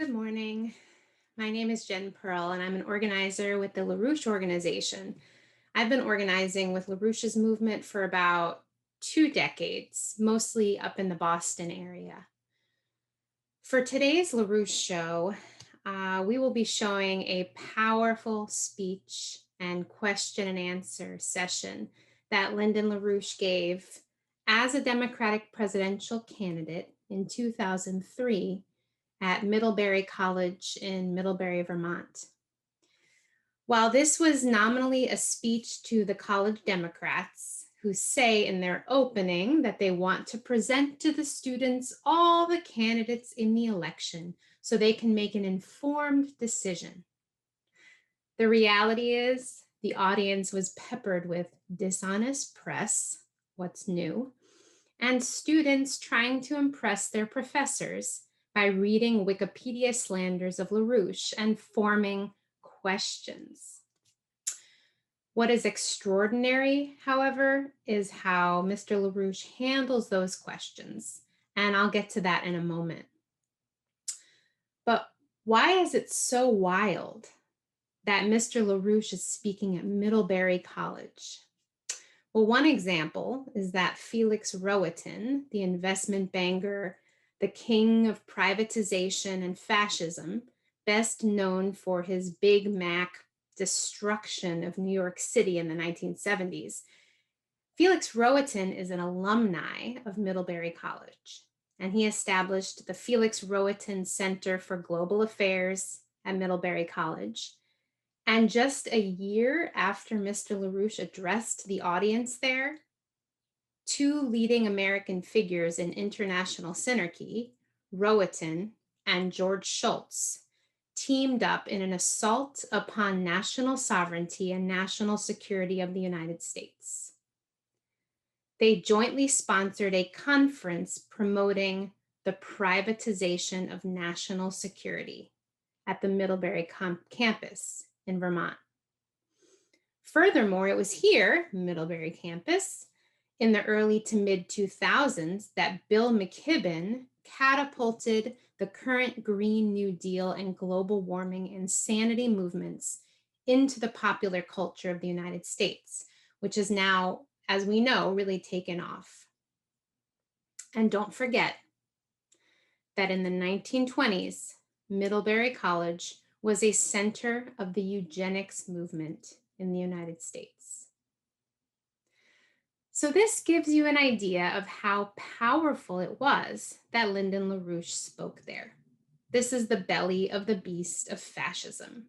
Good morning. My name is Jen Pearl, and I'm an organizer with the LaRouche organization. I've been organizing with LaRouche's movement for about 2 decades, mostly up in the Boston area. For today's LaRouche show, we will be showing a powerful speech and question and answer session that Lyndon LaRouche gave as a Democratic presidential candidate in 2003 at Middlebury College in Middlebury, Vermont. While this was nominally a speech to the college Democrats, who say in their opening that they want to present to the students all the candidates in the election so they can make an informed decision. The reality is, the audience was peppered with dishonest press, what's new, and students trying to impress their professors by reading Wikipedia slanders of LaRouche and forming questions. What is extraordinary, however, is how Mr. LaRouche handles those questions, and I'll get to that in a moment. But why is it so wild that Mr. LaRouche is speaking at Middlebury College? Well, one example is that Felix Rohatyn, the investment banker, the king of privatization and fascism, best known for his Big Mac destruction of New York City in the 1970s. Felix Rohatyn is an alumni of Middlebury College, and he established the Felix Rohatyn Center for Global Affairs at Middlebury College. And just a year after Mr. LaRouche addressed the audience there, two leading American figures in international synarchy, Rohatyn and George Shultz, teamed up in an assault upon national sovereignty and national security of the United States. They jointly sponsored a conference promoting the privatization of national security at the Middlebury campus in Vermont. Furthermore, it was here, Middlebury campus, in the early to mid 2000s that Bill McKibben catapulted the current Green New Deal and global warming insanity movements into the popular culture of the United States, which is now, as we know, really taken off. And don't forget that in the 1920s, Middlebury College was a center of the eugenics movement in the United States. So this gives you an idea of how powerful it was that Lyndon LaRouche spoke there. This is the belly of the beast of fascism.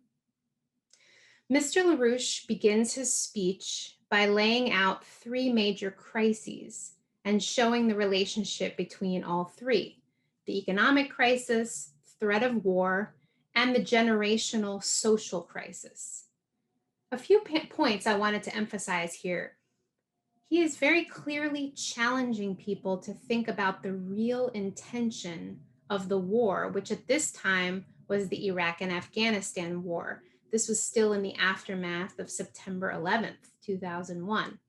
Mr. LaRouche begins his speech by laying out three major crises and showing the relationship between all three: the economic crisis, threat of war, and the generational social crisis. A few points I wanted to emphasize here. He is very clearly challenging people to think about the real intention of the war, which at this time was the Iraq and Afghanistan war. This was still in the aftermath of September 11th, 2001.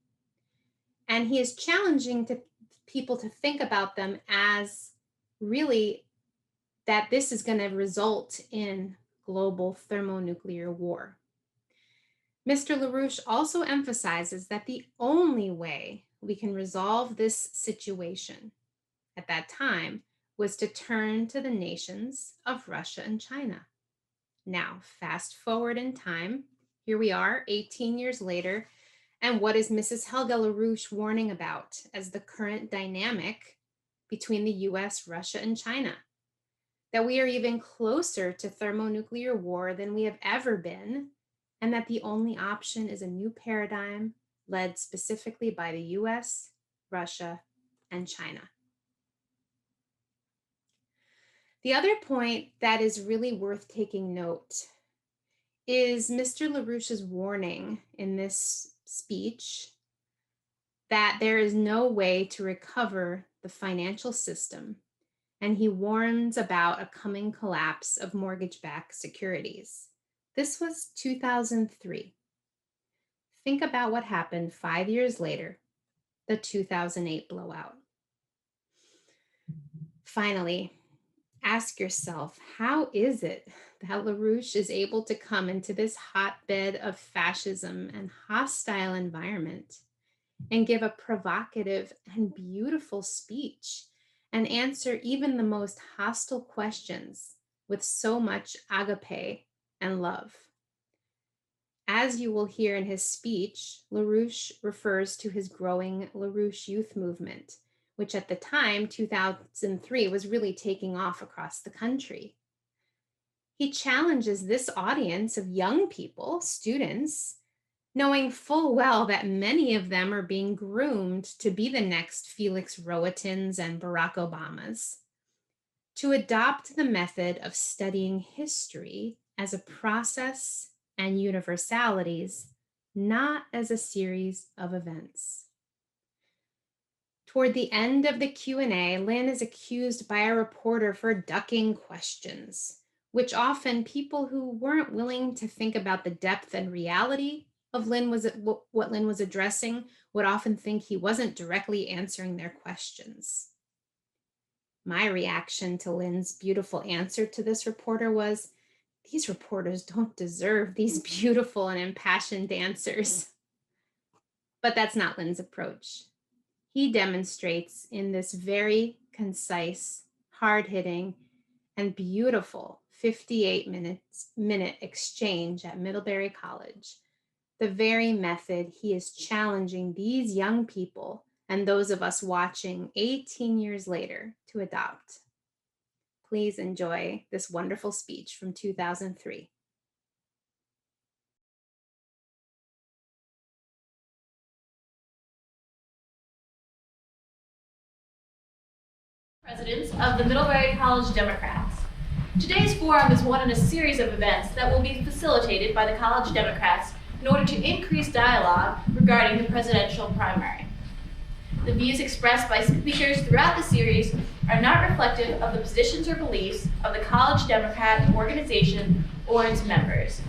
And he is challenging people to think about them as really that this is going to result in global thermonuclear war. Mr. LaRouche also emphasizes that the only way we can resolve this situation at that time was to turn to the nations of Russia and China. Now, fast forward in time, here we are 18 years later, and what is Mrs. Helga LaRouche warning about as the current dynamic between the US, Russia, and China? That we are even closer to thermonuclear war than we have ever been, and that the only option is a new paradigm led specifically by the US, Russia, and China. The other point that is really worth taking note is Mr. LaRouche's warning in this speech that there is no way to recover the financial system, and he warns about a coming collapse of mortgage-backed securities. This was 2003. Think about what happened 5 years later, the 2008 blowout. Finally, Ask yourself, how is it that LaRouche is able to come into this hotbed of fascism and hostile environment and give a provocative and beautiful speech and answer even the most hostile questions with so much agape and love? As you will hear in his speech, LaRouche refers to his growing LaRouche youth movement, which at the time, 2003, was really taking off across the country. He challenges this audience of young people, students, knowing full well that many of them are being groomed to be the next Felix Rohatyns and Barack Obamas, to adopt the method of studying history as a process and universalities, not as a series of events. Toward the end of the Q&A, Lynn is accused by a reporter for ducking questions, which often people who weren't willing to think about the depth and reality of what Lynn was addressing would often think he wasn't directly answering their questions. My reaction to Lynn's beautiful answer to this reporter was, these reporters don't deserve these beautiful and impassioned answers. But that's not Lynn's approach. He demonstrates in this very concise, hard-hitting, and beautiful 58-minute exchange at Middlebury College the very method he is challenging these young people and those of us watching 18 years later to adopt. Please enjoy this wonderful speech from 2003. Presidents of the Middlebury College Democrats. Today's forum is one in a series of events that will be facilitated by the College Democrats in order to increase dialogue regarding the presidential primary. The views expressed by speakers throughout the series are not reflective of the positions or beliefs of the College Democrat organization or its members.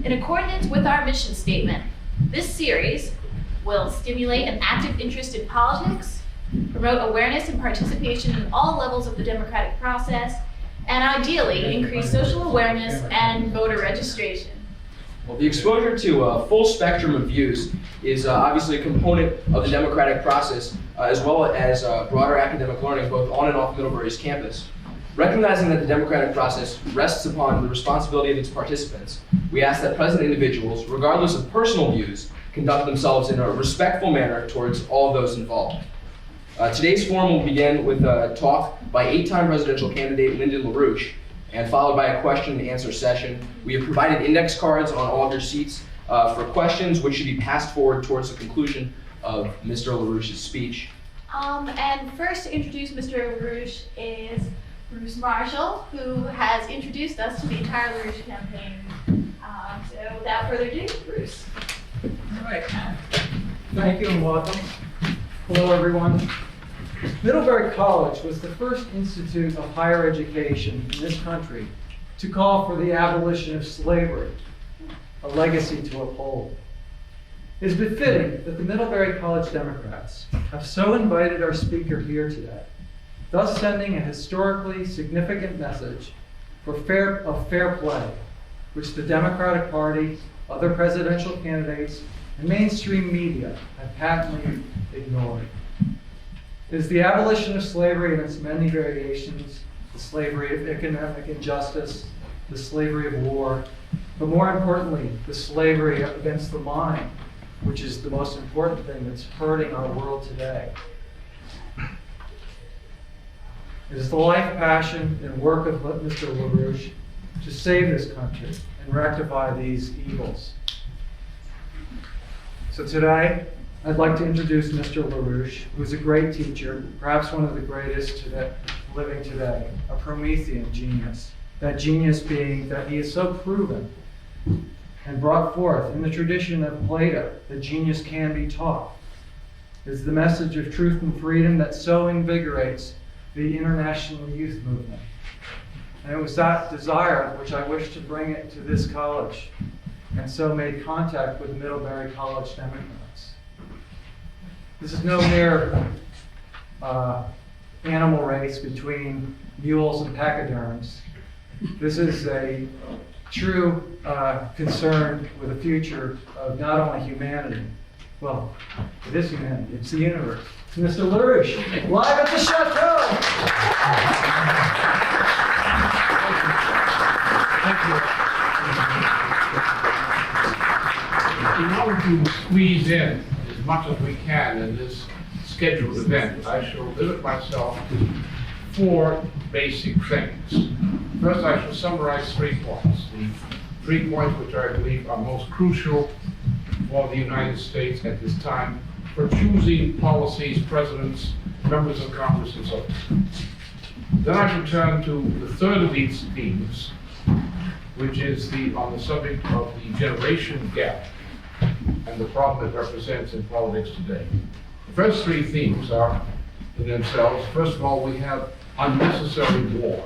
In accordance with our mission statement, this series will stimulate an active interest in politics, promote awareness and participation in all levels of the democratic process, and ideally increase social awareness and voter registration. Well, the exposure to a full spectrum of views is obviously a component of the democratic process, as well as broader academic learning both on and off Middlebury's campus. Recognizing that the democratic process rests upon the responsibility of its participants, we ask that present individuals, regardless of personal views, conduct themselves in a respectful manner towards all those involved. Today's forum will begin with a talk by 8-time presidential candidate Lyndon LaRouche, and followed by a question and answer session. We have provided index cards on all of your seats for questions, which should be passed forward towards the conclusion of Mr. LaRouche's speech. And first to introduce Mr. LaRouche is Bruce Marshall, who has introduced us to the entire LaRouche campaign. So without further ado, Bruce. All right. Thank you and welcome. Hello, everyone. Middlebury College was the first institute of higher education in this country to call for the abolition of slavery, a legacy to uphold. It is befitting that the Middlebury College Democrats have so invited our speaker here today, thus sending a historically significant message of fair play, which the Democratic Party, other presidential candidates, and mainstream media have patently ignored. It is the abolition of slavery in its many variations, the slavery of economic injustice, the slavery of war, but more importantly, the slavery against the mind, which is the most important thing that's hurting our world today. It is the life, passion, and work of Mr. LaRouche to save this country and rectify these evils. So today, I'd like to introduce Mr. LaRouche, who is a great teacher, perhaps one of the greatest living today, a Promethean genius. That genius being that he is so proven and brought forth in the tradition of Plato that genius can be taught. It is the message of truth and freedom that so invigorates the international youth movement. And it was that desire which I wished to bring it to this college, and so made contact with the Middlebury College Democrats. This is no mere animal race between mules and pachyderms. This is a true concern with the future of not only humanity, well, it is humanity, it's the universe. It's Mr. LaRouche, live at the Chateau! In order to squeeze in as much as we can in this scheduled event, I shall limit myself to 4 basic things. First, I shall summarize 3 points. The 3 points which I believe are most crucial for the United States at this time for choosing policies, presidents, members of Congress, and so on. Then I shall turn to the third of these themes, which is on the subject of the generation gap and the problem it represents in politics today. The first 3 themes are in themselves. First of all, we have unnecessary war.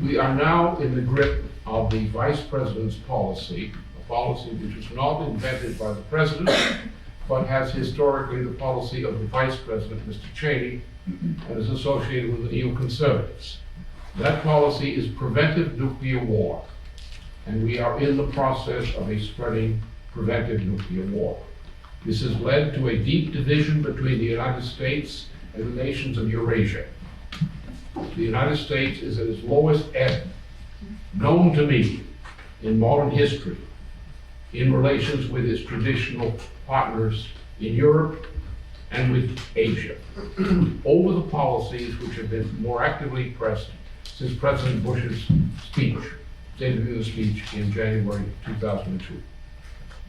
We are now in the grip of the vice president's policy, a policy which was not invented by the president, but has historically the policy of the vice president, Mr. Cheney, and is associated with the neoconservatives. That policy is preventive nuclear war, and we are in the process of a spreading preventive nuclear war. This has led to a deep division between the United States and the nations of Eurasia. The United States is at its lowest ebb known to me in modern history in relations with its traditional partners in Europe and with Asia over the policies which have been more actively pressed since President Bush's speech, State of the Union speech in January 2002.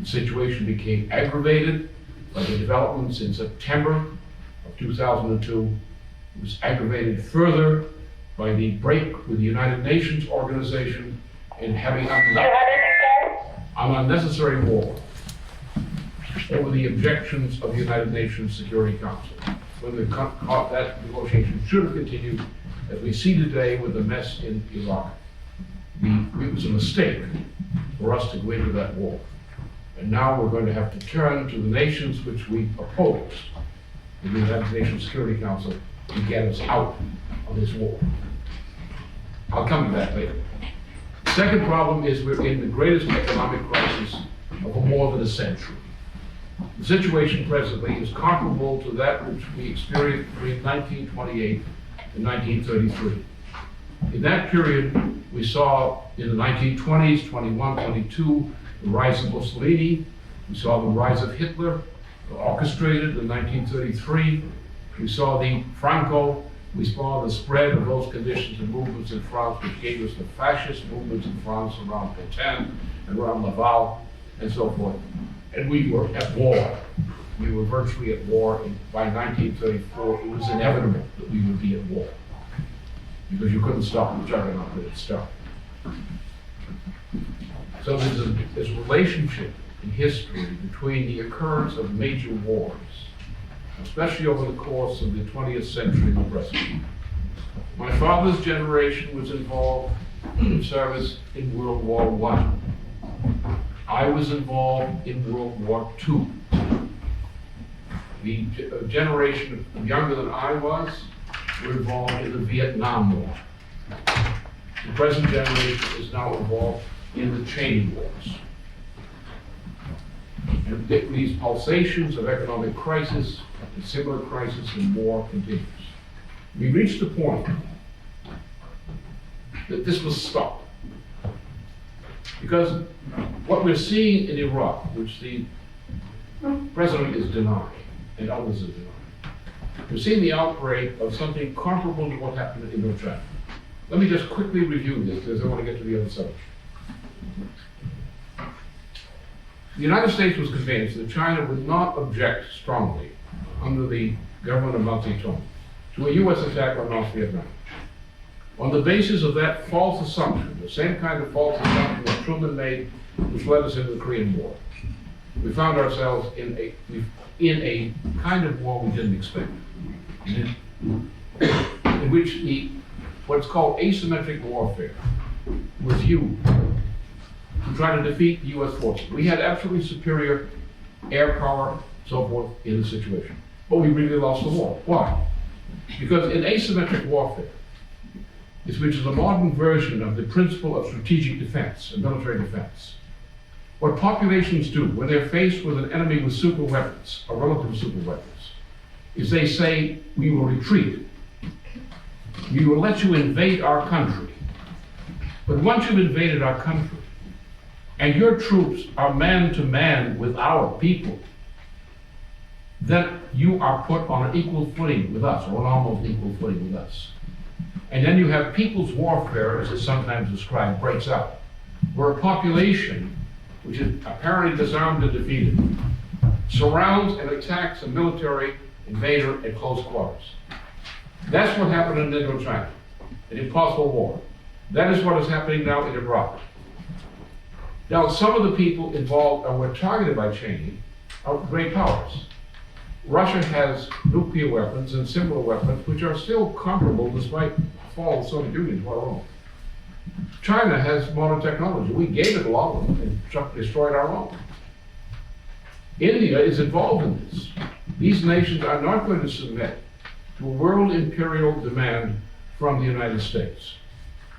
The situation became aggravated by the developments in September of 2002. It was aggravated further by the break with the United Nations organization and having an unnecessary war over the objections of the United Nations Security Council, when that negotiation should have continued, as we see today with the mess in Iraq. It was a mistake for us to go into that war. And now we're going to have to turn to the nations which we oppose in the United Nations Security Council to get us out of this war. I'll come to that later. The second problem is we're in the greatest economic crisis of more than a century. The situation presently is comparable to that which we experienced between 1928 and 1933. In that period, we saw in the 1920s, 21, 22, the rise of Mussolini. We saw the rise of Hitler, orchestrated in 1933. We saw the Franco. We saw the spread of those conditions and movements in France, which gave us the fascist movements in France around Pétain and around Laval and so forth. And we were at war. We were virtually at war. By 1934, it was inevitable that we would be at war, because you couldn't stop the juggernaut that it started. So there's this relationship in history between the occurrence of major wars, especially over the course of the 20th century and the present. My father's generation was involved in service in World War I. I was involved in World War II. The generation younger than I was were involved in the Vietnam War. The present generation is now involved in the Cheney Wars. And these pulsations of economic crisis, and similar crisis and war continues. We reached the point that this must stop. Because what we're seeing in Iraq, which the president is denying, and others are denying, we're seeing the outbreak of something comparable to what happened in Indochina. Let me just quickly review this, because I want to get to the other subject. The United States was convinced that China would not object strongly under the government of Mao Zedong to a U.S. attack on North Vietnam. On the basis of that false assumption, the same kind of false assumption that Truman made, which led us into the Korean War, we found ourselves in a kind of war we didn't expect, in which what's called asymmetric warfare was used to try to defeat the U.S. forces. We had absolutely superior air power, so forth, in the situation. But we really lost the war. Why? Because in asymmetric warfare, which is a modern version of the principle of strategic defense and military defense. What populations do when they're faced with an enemy with super weapons, or relative super weapons, is they say, we will retreat. We will let you invade our country. But once you've invaded our country, and your troops are man to man with our people, then you are put on an equal footing with us, or an almost equal footing with us. And then you have people's warfare, as it's sometimes described, breaks out, where a population, which is apparently disarmed and defeated, surrounds and attacks a military invader at close quarters. That's what happened in Indochina, an impossible war. That is what is happening now in Iraq. Now, some of the people involved and were targeted by Cheney are great powers. Russia has nuclear weapons and similar weapons which are still comparable despite the fall of the Soviet Union to our own. China has modern technology. We gave it a lot of them and destroyed our own. India is involved in this. These nations are not going to submit to a world imperial demand from the United States.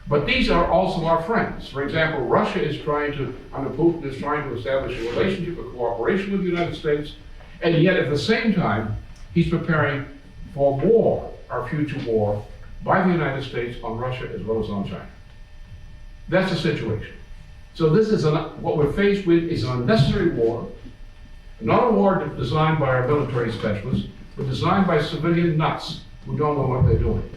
But these are also our friends. For example, Russia is trying to, under Putin, is trying to establish a relationship of cooperation with the United States, and yet at the same time, he's preparing for war, our future war, by the United States on Russia as well as on China. That's the situation. So this is what we're faced with is an unnecessary war, not a war designed by our military specialists, but designed by civilian nuts who don't know what they're doing.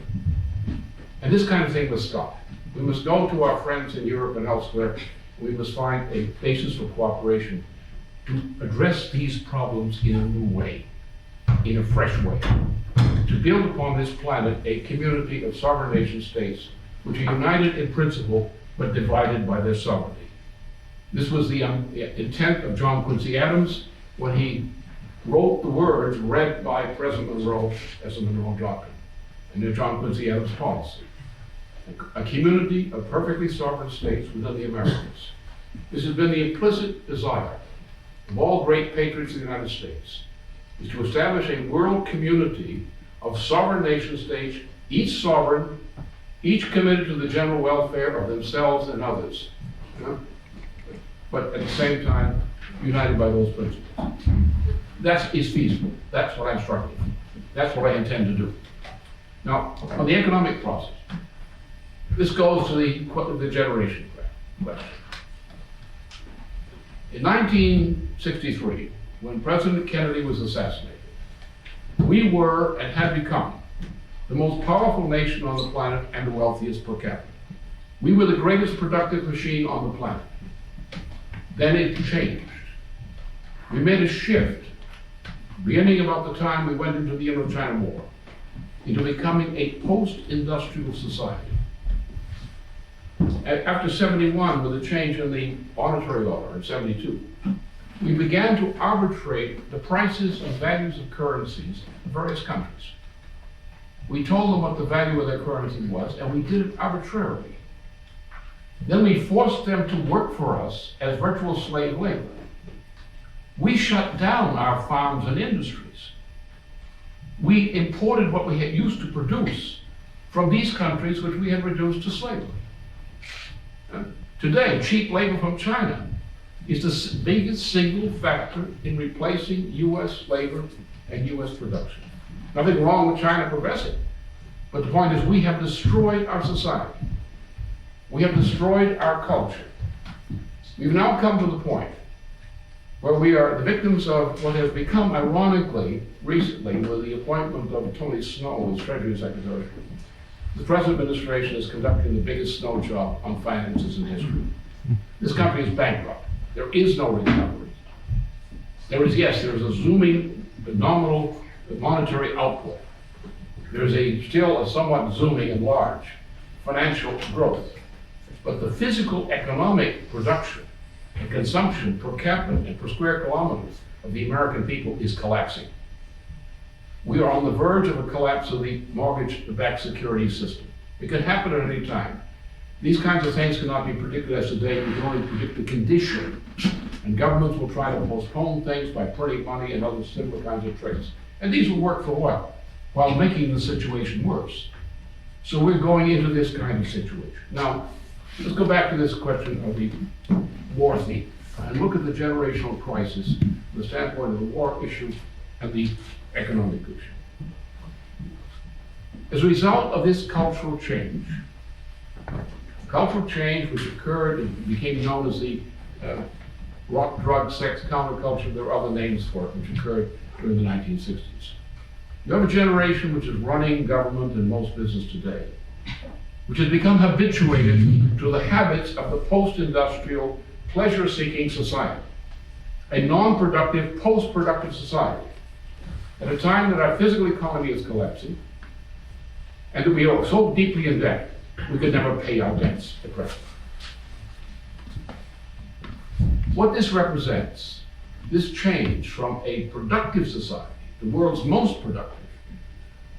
And this kind of thing must stop. We must go to our friends in Europe and elsewhere. We must find a basis for cooperation to address these problems in a new way, in a fresh way, to build upon this planet a community of sovereign nation states which are united in principle but divided by their sovereignty. This was the intent of John Quincy Adams when he wrote the words read by President Monroe as the Monroe Doctrine, and the John Quincy Adams policy. A community of perfectly sovereign states within the Americas. This has been the implicit desire of all great patriots of the United States, is to establish a world community of sovereign nation states, each sovereign, each committed to the general welfare of themselves and others, but at the same time united by those principles. That is feasible. That's what I'm struggling with. That's what I intend to do. Now, on the economic process, this goes to the generation question. In 1963, when President Kennedy was assassinated, we were and had become the most powerful nation on the planet and the wealthiest per capita. We were the greatest productive machine on the planet. Then it changed. We made a shift, beginning about the time we went into the Indochina War, into becoming a post-industrial society. After 71, with a change in the monetary order in 72, we began to arbitrate the prices and values of currencies in various countries. We told them what the value of their currency was, and we did it arbitrarily. Then we forced them to work for us as virtual slave labor. We shut down our farms and industries. We imported what we had used to produce from these countries which we had reduced to slavery. Today, cheap labor from China is the biggest single factor in replacing U.S. labor and U.S. production. Nothing wrong with China progressing, but the point is we have destroyed our society. We have destroyed our culture. We've now come to the point where we are the victims of what has become, ironically, recently, with the appointment of Tony Snow as Treasury Secretary. The present administration is conducting the biggest snow job on finances in history. This country is bankrupt. There is no recovery. There is a zooming nominal monetary output. There is still a somewhat zooming and large financial growth. But the physical economic production and consumption per capita and per square kilometer of the American people is collapsing. We are on the verge of a collapse of the mortgage-backed security system. It could happen at any time. These kinds of things cannot be predicted as today. We can only predict the condition. And governments will try to postpone things by printing money and other similar kinds of tricks. And these will work for a while making the situation worse. So we're going into this kind of situation. Now, let's go back to this question of the war theme and look at the generational crisis from the standpoint of the war issue and the economic issue. As a result of this cultural change which occurred and became known as the rock, drug, sex, counterculture, there are other names for it, which occurred during the 1960s. You have a generation which is running government and most business today, which has become habituated to the habits of the post-industrial, pleasure-seeking society, a non-productive, post-productive society, at a time that our physical economy is collapsing, and that we are so deeply in debt, we could never pay our debts at present. What this represents, this change from a productive society, the world's most productive,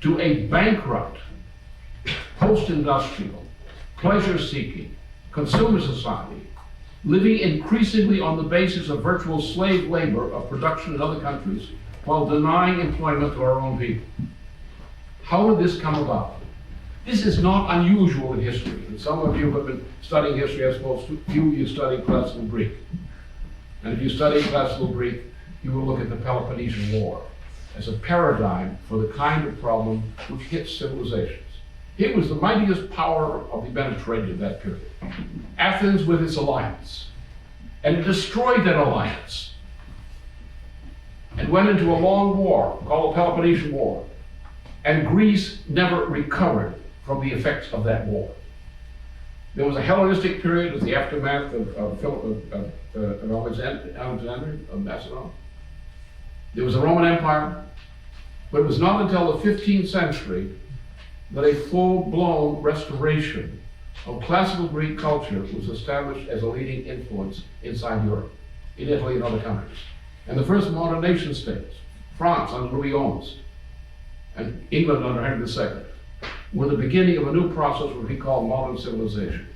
to a bankrupt, post-industrial, pleasure-seeking, consumer society, living increasingly on the basis of virtual slave labor of production in other countries while denying employment to our own people. How did this come about? This is not unusual in history. And some of you have been studying history, I suppose few of you study classical Greek. And if you study classical Greek, you will look at the Peloponnesian War as a paradigm for the kind of problem which hits civilizations. It was the mightiest power of the Mediterranean at that period. Athens with its alliance. And it destroyed that alliance and went into a long war called the Peloponnesian War. And Greece never recovered from the effects of that war. There was a Hellenistic period as the aftermath of Alexander of Macedon. There was a Roman Empire, but it was not until the 15th century that a full-blown restoration of classical Greek culture was established as a leading influence inside Europe, in Italy and other countries. And the first modern nation states, France under Louis XI, and England under Henry II, were the beginning of a new process which we call modern civilization.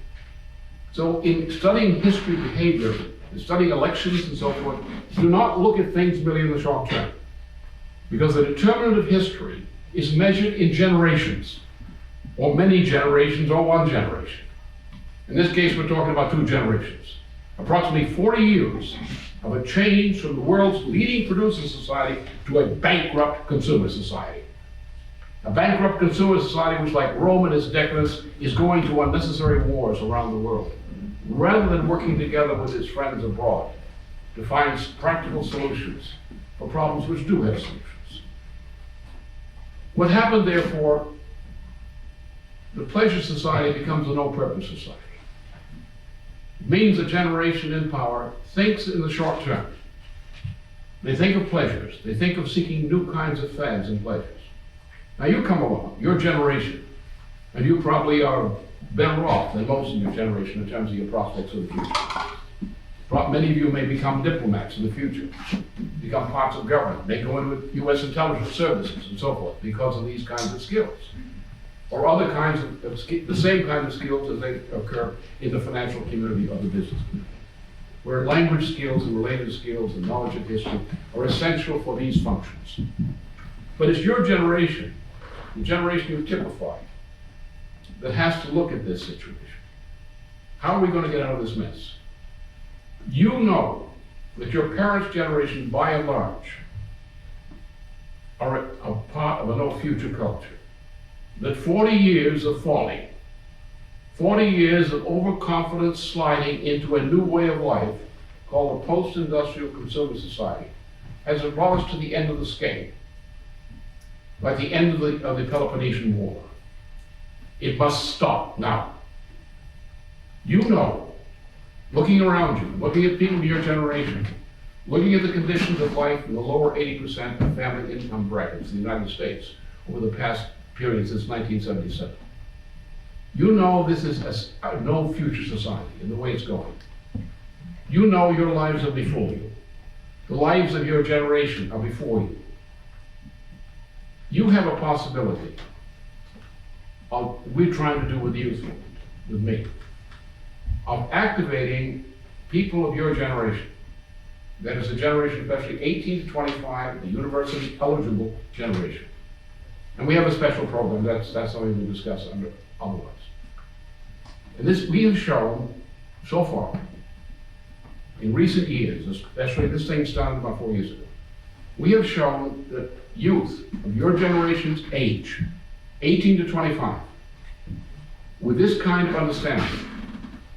So in studying history behavior, in studying elections and so forth, do not look at things merely in the short term. Because the determinant of history is measured in generations, or many generations, or one generation. In this case, we're talking about 2 generations. Approximately 40 years of a change from the world's leading producer society to a bankrupt consumer society. A bankrupt consumer society which, like Rome in its decadence, is going to unnecessary wars around the world, rather than working together with its friends abroad to find practical solutions for problems which do have solutions. What happened, therefore, the pleasure society becomes a no-purpose society. It means a generation in power thinks in the short term. They think of pleasures. They think of seeking new kinds of fads and pleasures. Now you come along, your generation, and you probably are better off than most of your generation in terms of your prospects of the future. Many of you may become diplomats in the future, become parts of government, may go into U.S. intelligence services and so forth because of these kinds of skills. Or other kinds of the same kind of skills as they occur in the financial community or the business community, where language skills and related skills and knowledge of history are essential for these functions. But it's your generation, the generation you typify, that has to look at this situation. How are we going to get out of this mess? You know that your parents' generation, by and large, are a part of a no-future culture. That 40 years of falling, 40 years of overconfidence sliding into a new way of life called a post-industrial consumer society has brought us to the end of the scale, like the end of the Peloponnesian War. It must stop now. You know, looking around you, looking at people of your generation, looking at the conditions of life in the lower 80% of family income brackets in the United States over the past period since 1977. You know this is a no future society in the way it's going. You know your lives are before you. The lives of your generation are before you. You have a possibility of, we're trying to do with youth, with me, of activating people of your generation. That is the generation, especially 18 to 25, the university eligible generation. And we have a special program, that's something we'll discuss under otherwise. And this, we have shown so far, in recent years, especially this thing started about 4 years ago, we have shown that youth of your generation's age, 18 to 25, with this kind of understanding,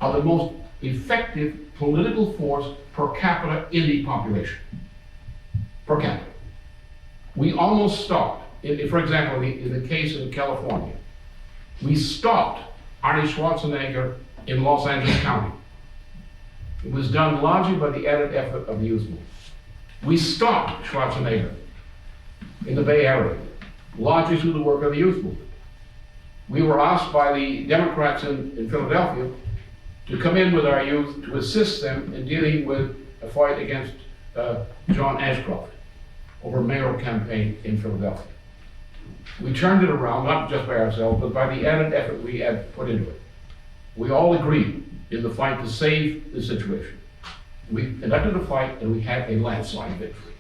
are the most effective political force per capita in the population. Per capita. We almost stopped, for example, in the case in California, we stopped Arnie Schwarzenegger in Los Angeles County. It was done largely by the added effort of the youth movement. We stopped Schwarzenegger in the Bay Area, largely through the work of the youth movement. We were asked by the Democrats in Philadelphia to come in with our youth to assist them in dealing with a fight against John Ashcroft over a mayoral campaign in Philadelphia. We turned it around, not just by ourselves, but by the added effort we had put into it. We all agreed in the fight to save the situation. We conducted a fight and we had a landslide victory.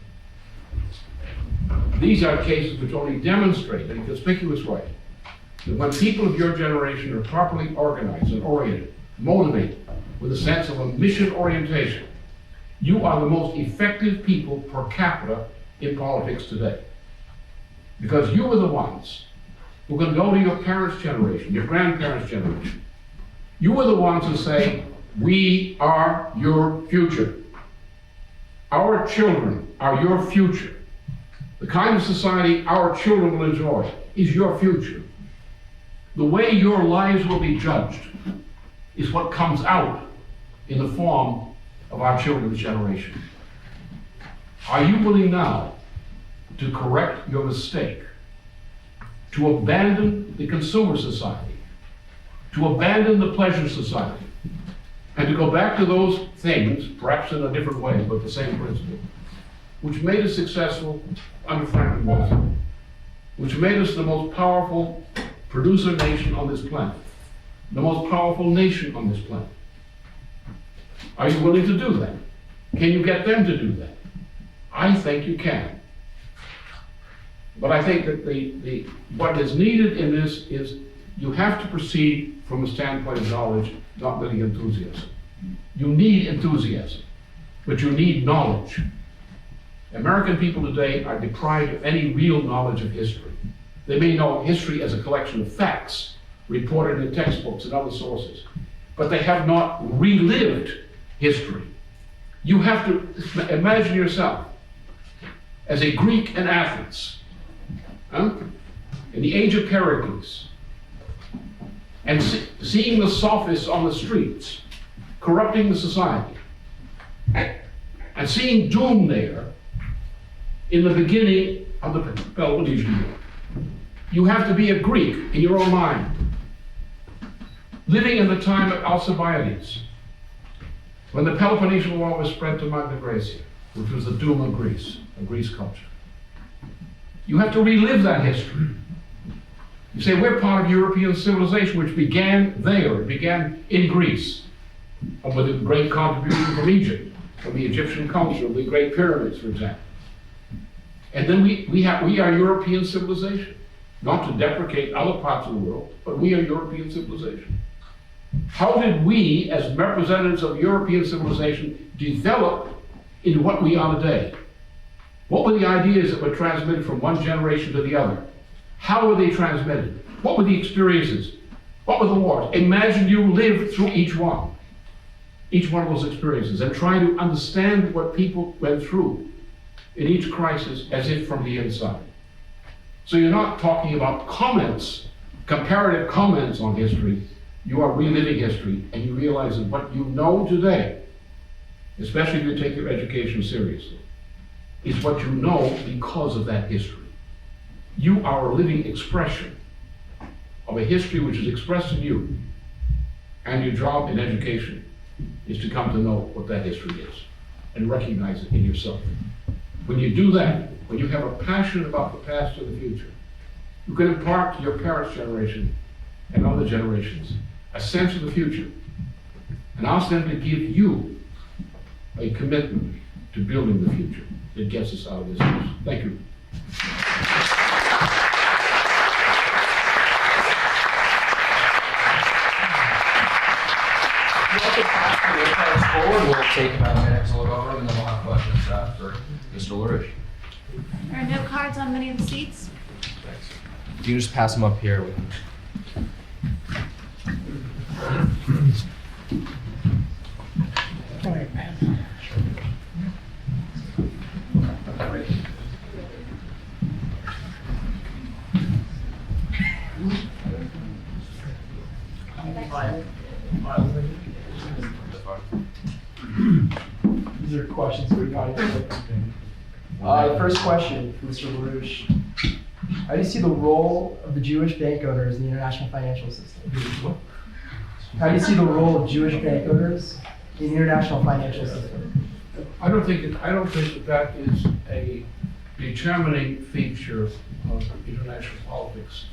These are cases which only demonstrate in a conspicuous way that when people of your generation are properly organized and oriented, motivated, with a sense of a mission orientation, you are the most effective people per capita in politics today. Because you were the ones who can go to your parents' generation, your grandparents' generation. You were the ones who say, we are your future. Our children are your future. The kind of society our children will enjoy is your future. The way your lives will be judged is what comes out in the form of our children's generation. Are you willing now to correct your mistake, to abandon the consumer society, to abandon the pleasure society, and to go back to those things, perhaps in a different way, but the same principle, which made us successful under Franklin Roosevelt, which made us the most powerful producer nation on this planet, the most powerful nation on this planet? Are you willing to do that? Can you get them to do that? I think you can. But I think that what is needed in this is you have to proceed from a standpoint of knowledge, not really enthusiasm. You need enthusiasm, but you need knowledge. American people today are deprived of any real knowledge of history. They may know history as a collection of facts reported in textbooks and other sources, but they have not relived history. You have to imagine yourself as a Greek in Athens, in the age of Pericles, and seeing the sophists on the streets corrupting the society, and seeing doom there in the beginning of the Peloponnesian War. You have to be a Greek in your own mind, living in the time of Alcibiades, when the Peloponnesian War was spread to Magna Graecia, which was the doom of Greece culture. You have to relive that history. You say, we're part of European civilization, which began there. It began in Greece, with a great contribution from Egypt, from the Egyptian culture, the Great Pyramids, for example. And then we are European civilization. Not to deprecate other parts of the world, but we are European civilization. How did we, as representatives of European civilization, develop into what we are today? What were the ideas that were transmitted from one generation to the other? How were they transmitted? What were the experiences? What were the wars? Imagine you lived through each one of those experiences, and try to understand what people went through in each crisis as if from the inside. So you're not talking about comments, comparative comments on history. You are reliving history, and you realize that what you know today, especially if you take your education seriously, is what you know because of that history. You are a living expression of a history which is expressed in you, and your job in education is to come to know what that history is and recognize it in yourself. When you do that, when you have a passion about the past and the future, you can impart to your parents' generation and other generations a sense of the future. And I'll simply give you a commitment to building the future that gets us out of this mess. Thank you. Forward, we'll take about a minute to look over them, and then we'll have questions for Mr. LaRouche. There are no cards on many of the seats. Thanks. You can just pass them up here. These are questions for the audience. The first question, Mr. LaRouche. How do you see the role of the Jewish bank owners in the international financial system? How do you see the role of Jewish bank owners in the international financial system? I don't think that is a determining feature of international politics.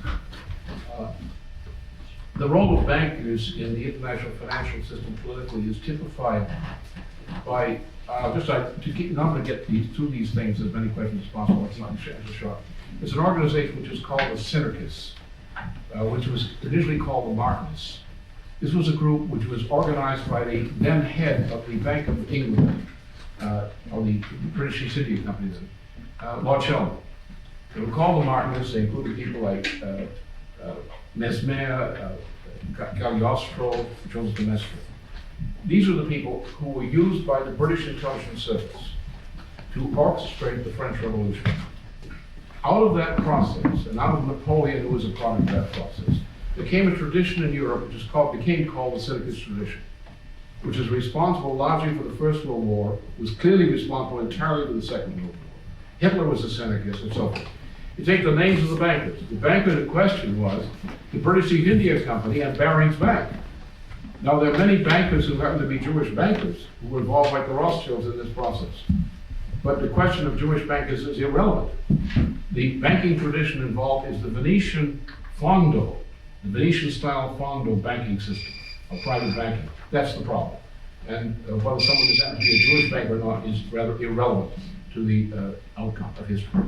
The role of bankers in the international financial system politically is typified by, I'm going to get through these things as many questions as possible. It's not short. It's an organization which is called the Syndicus, which was initially called the Marcus. This was a group which was organized by the then head of the Bank of England, or the British East India Company, Lord Shelton. They were called the Marcus. They included people like Mesmer, Cagliostro, Joseph de Maistre. These are the people who were used by the British intelligence service to orchestrate the French Revolution. Out of that process, and out of Napoleon, who was a part of that process, there came a tradition in Europe which became called the Syndicus tradition, which is responsible largely for the First World War, was clearly responsible entirely for the Second World War. Hitler was a Syndicus, and so forth. You take the names of the bankers. The banker in question was the British East India Company and Barings Bank. Now, there are many bankers who happen to be Jewish bankers who were involved, like the Rothschilds, in this process. But the question of Jewish bankers is irrelevant. The banking tradition involved is the Venetian fondo, the Venetian-style fondo banking system of private banking. That's the problem. And whether someone is happens to be a Jewish banker or not is rather irrelevant to the outcome of history.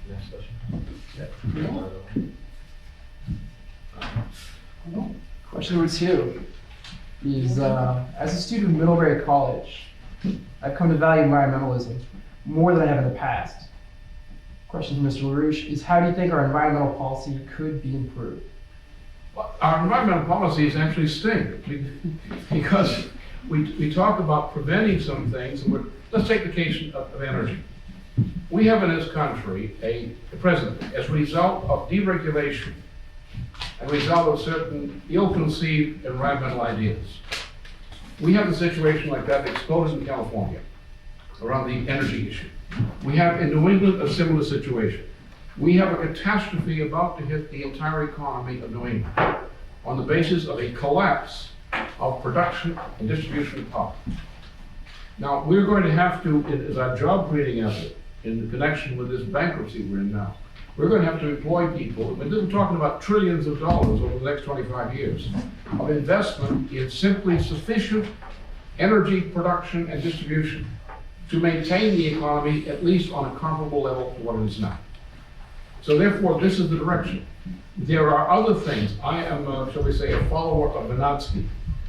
Next question. Question number 2 is, as a student of Middlebury College, I've come to value environmentalism more than I have in the past. Question from Mr. LaRouche is, how do you think our environmental policy could be improved? Well, our environmental policies actually stink because we talk about preventing some things, and let's take the case of energy. We have in this country a president, as a result of deregulation, a result of certain ill-conceived environmental ideas. We have a situation like that exploded in California around the energy issue. We have in New England a similar situation. We have a catastrophe about to hit the entire economy of New England on the basis of a collapse of production and distribution of power. Now, we're going to have to, as our job creating effort, in connection with this bankruptcy we're in now, we're going to have to employ people. We're talking about trillions of dollars over the next 25 years of investment in simply sufficient energy production and distribution to maintain the economy at least on a comparable level to what it is now. So therefore, this is the direction. There are other things. I am, shall we say, a follower of Vanadsky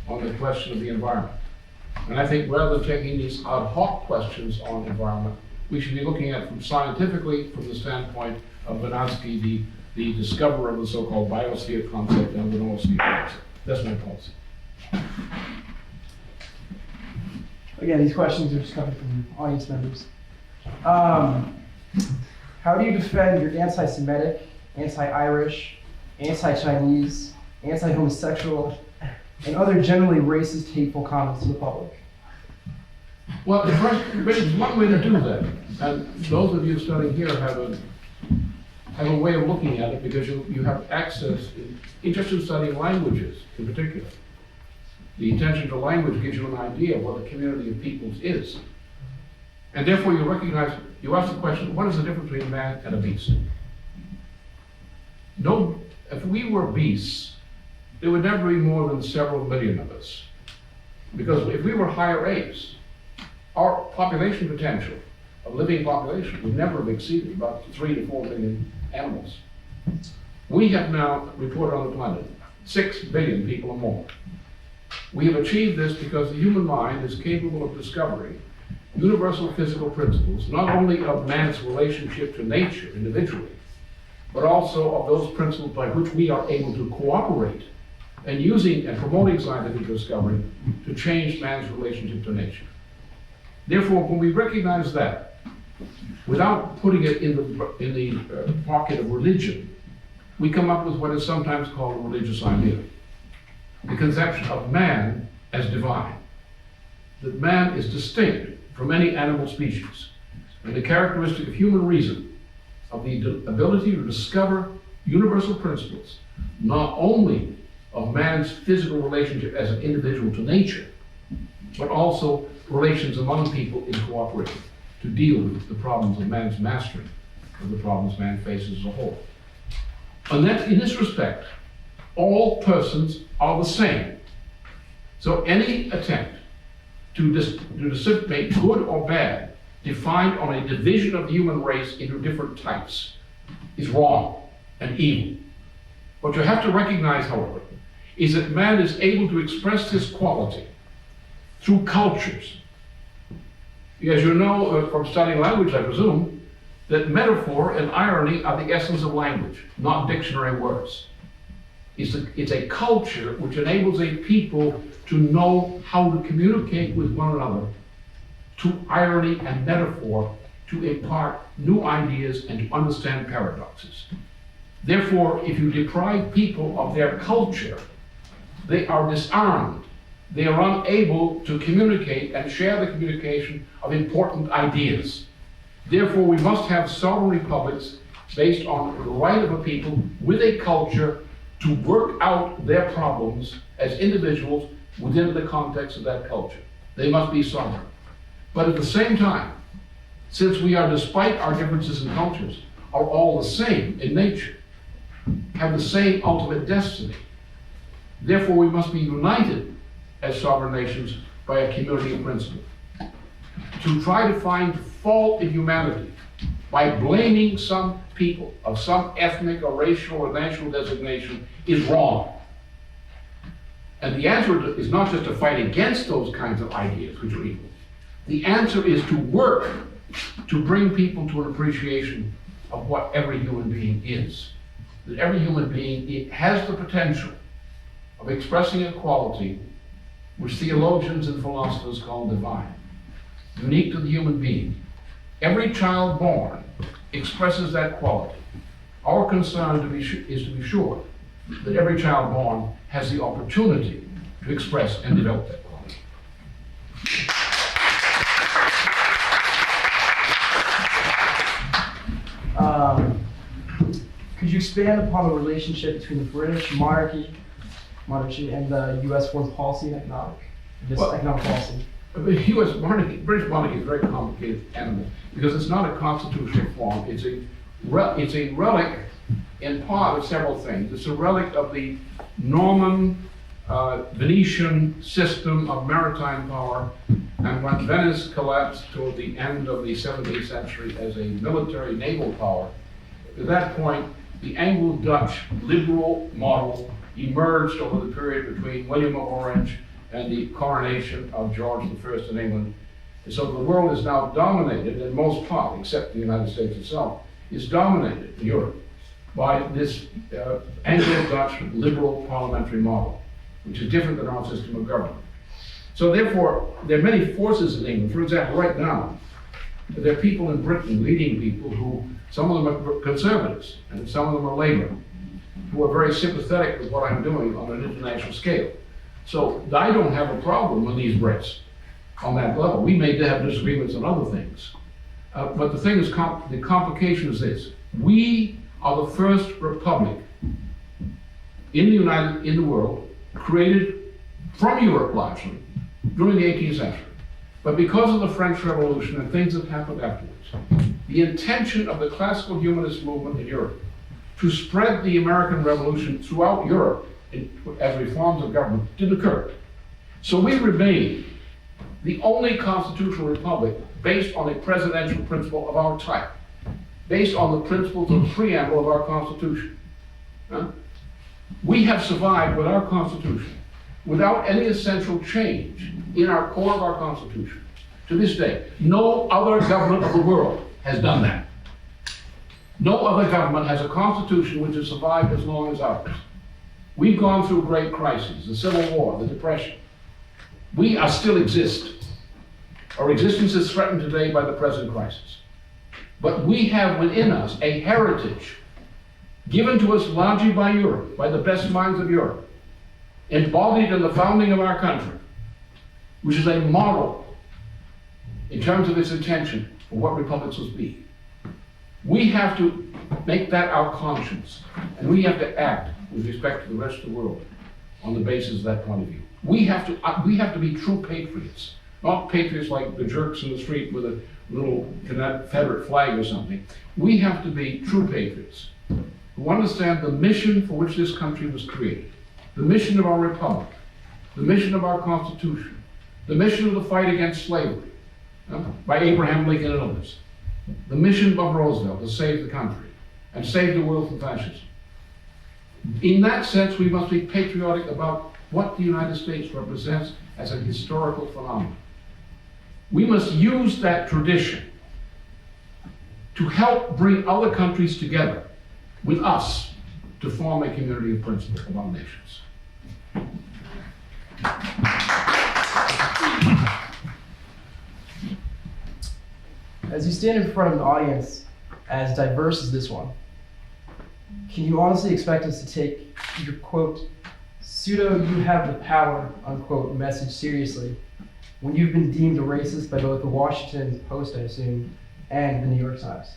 on the question of the environment. And I think rather than taking these ad hoc questions on environment, we should be looking at them scientifically from the standpoint of Vanadsky, the discoverer of the so-called biosphere concept and the noosphere concept. That's my policy. Again, these questions are just coming from audience members. How do you defend your anti-Semitic, anti-Irish, anti-Chinese, anti-homosexual, and other generally racist, hateful comments to the public? Well, there's one way to do that, and those of you studying here have a way of looking at it because you have access, just in studying languages in particular. The attention to language gives you an idea of what a community of peoples is. And therefore you recognize, you ask the question, what is the difference between a man and a beast? No, if we were beasts, there would never be more than several million of us. Because if we were higher apes, our population potential, of living population, would never have exceeded about 3 to 4 million animals. We have now reported on the planet 6 billion people or more. We have achieved this because the human mind is capable of discovering universal physical principles, not only of man's relationship to nature individually, but also of those principles by which we are able to cooperate and using and promoting scientific discovery to change man's relationship to nature. Therefore, when we recognize that, without putting it in the pocket of religion, we come up with what is sometimes called a religious idea. The conception of man as divine. That man is distinct from any animal species. And the characteristic of human reason, of the ability to discover universal principles, not only of man's physical relationship as an individual to nature, but also relations among people in cooperation to deal with the problems of man's mastery, or the problems man faces as a whole. And that, in this respect, all persons are the same. So any attempt to dissipate good or bad, defined on a division of the human race into different types, is wrong and evil. What you have to recognize, however, is that man is able to express this quality through cultures. As you know from studying language, I presume, that metaphor and irony are the essence of language, not dictionary words. It's a culture which enables a people to know how to communicate with one another through irony and metaphor to impart new ideas and to understand paradoxes. Therefore, if you deprive people of their culture, they are disarmed. They are unable to communicate and share the communication of important ideas. Therefore, we must have sovereign republics based on the right of a people with a culture to work out their problems as individuals within the context of that culture. They must be sovereign. But at the same time, since we are, despite our differences in cultures, are all the same in nature, have the same ultimate destiny, therefore we must be united as sovereign nations by a community of principle. To try to find fault in humanity by blaming some people of some ethnic or racial or national designation is wrong. And the answer is not just to fight against those kinds of ideas which are evil. The answer is to work to bring people to an appreciation of what every human being is. That every human being has the potential of expressing a quality which theologians and philosophers call divine, unique to the human being. Every child born expresses that quality. Our concern is to be sure that every child born has the opportunity to express and develop that quality. Could you expand upon the relationship between the British monarchy and the U.S. foreign policy and economic policy? The British monarchy is a very complicated animal because it's not a constitutional form. It's a relic in part of several things. It's a relic of the Norman Venetian system of maritime power, and when Venice collapsed toward the end of the 17th century as a military naval power, at that point the Anglo-Dutch liberal model emerged over the period between William of Orange and the coronation of George I in England. And so the world is now dominated, in most part, except the United States itself, is dominated in Europe by this Anglo-Dutch liberal parliamentary model, which is different than our system of government. So therefore, there are many forces in England. For example, right now, there are people in Britain, leading people, who, some of them are conservatives, and some of them are Labour, who are very sympathetic with what I'm doing on an international scale. So I don't have a problem with these Brits on that level. We may have disagreements on other things. But the thing is, the complication is this. We are the first republic in the world, created from Europe largely, during the 18th century. But because of the French Revolution and things that happened afterwards, the intention of the classical humanist movement in Europe to spread the American Revolution throughout Europe as reforms of government didn't occur. So we remain the only constitutional republic based on a presidential principle of our type, based on the principles of the preamble of our Constitution. We have survived with our Constitution without any essential change in our core of our Constitution. To this day, no other government of the world has done that. No other government has a constitution which has survived as long as ours. We've gone through great crises, the Civil War, the Depression. We are still exist. Our existence is threatened today by the present crisis. But we have within us a heritage given to us largely by Europe, by the best minds of Europe, embodied in the founding of our country, which is a model in terms of its intention for what republics must be. We have to make that our conscience, and we have to act with respect to the rest of the world on the basis of that point of view. We have to be true patriots, not patriots like the jerks in the street with a little Confederate flag or something. We have to be true patriots who understand the mission for which this country was created, the mission of our republic, the mission of our Constitution, the mission of the fight against slavery by Abraham Lincoln and others, the mission of Roosevelt to save the country and save the world from fascism. In that sense, we must be patriotic about what the United States represents as a historical phenomenon. We must use that tradition to help bring other countries together with us to form a community of principle among nations. As you stand in front of an audience as diverse as this one, can you honestly expect us to take your quote, pseudo "you have the power" unquote message seriously when you've been deemed a racist by both the Washington Post, I assume, and the New York Times?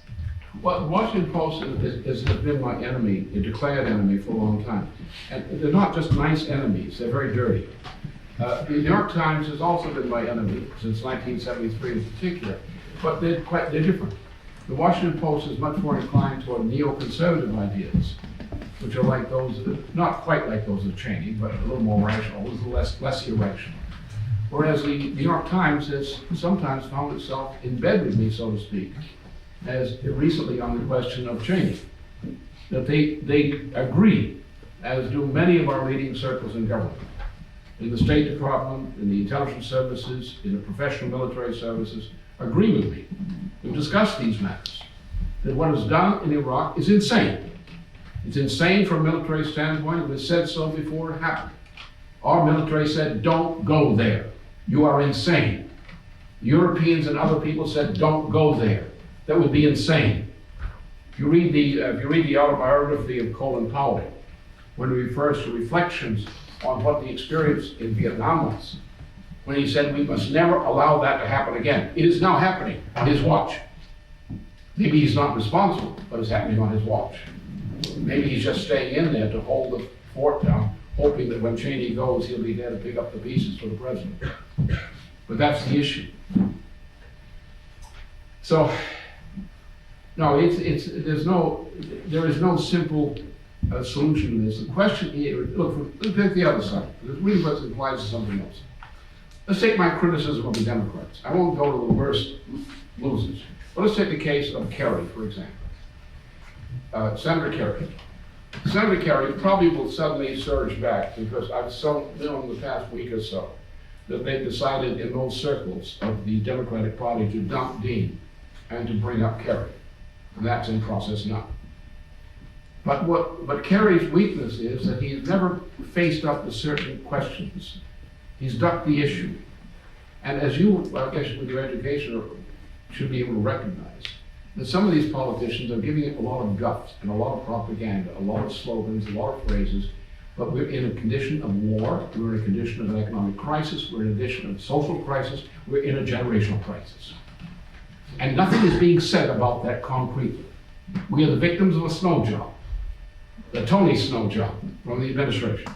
Well, the Washington Post has been my enemy, a declared enemy for a long time. And they're not just nice enemies, they're very dirty. The New York Times has also been my enemy since 1973 in particular, but they're different. The Washington Post is much more inclined toward neoconservative ideas, which are like those, not quite like those of Cheney, but a little more rational, a little less irrational. Whereas the New York Times has sometimes found itself in bed with me, so to speak, as recently on the question of Cheney. That they agree, as do many of our leading circles in government, in the State Department, in the intelligence services, in the professional military services, agree with me. We've discussed these matters, that what is done in Iraq is insane. It's insane from a military standpoint. It was said so before it happened. Our military said, don't go there. You are insane. Europeans and other people said, don't go there. That would be insane. If you read the autobiography of Colin Powell, when he refers to reflections on what the experience in Vietnam was, when he said we must never allow that to happen again. It is now happening on his watch. Maybe he's not responsible, but it's happening on his watch. Maybe he's just staying in there to hold the fort down, hoping that when Cheney goes, he'll be there to pick up the pieces for the president. But that's the issue. So, no, there is no simple solution to this. The question here, look, let's take the other side. It really applies to something else. Let's take my criticism of the Democrats. I won't go to the worst losers. But let's take the case of Kerry, for example. Senator Kerry. Senator Kerry probably will suddenly surge back because I've known the past week or so that they've decided in those circles of the Democratic Party to dump Dean and to bring up Kerry. And that's in process now. But Kerry's weakness is that he's never faced up to certain questions. He's ducked the issue. And as you, I guess with your education, should be able to recognize, that some of these politicians are giving it a lot of guff and a lot of propaganda, a lot of slogans, a lot of phrases, but we're in a condition of war, we're in a condition of an economic crisis, we're in a condition of social crisis, we're in a generational crisis. And nothing is being said about that concretely. We are the victims of a snow job, the Tony snow job from the administration.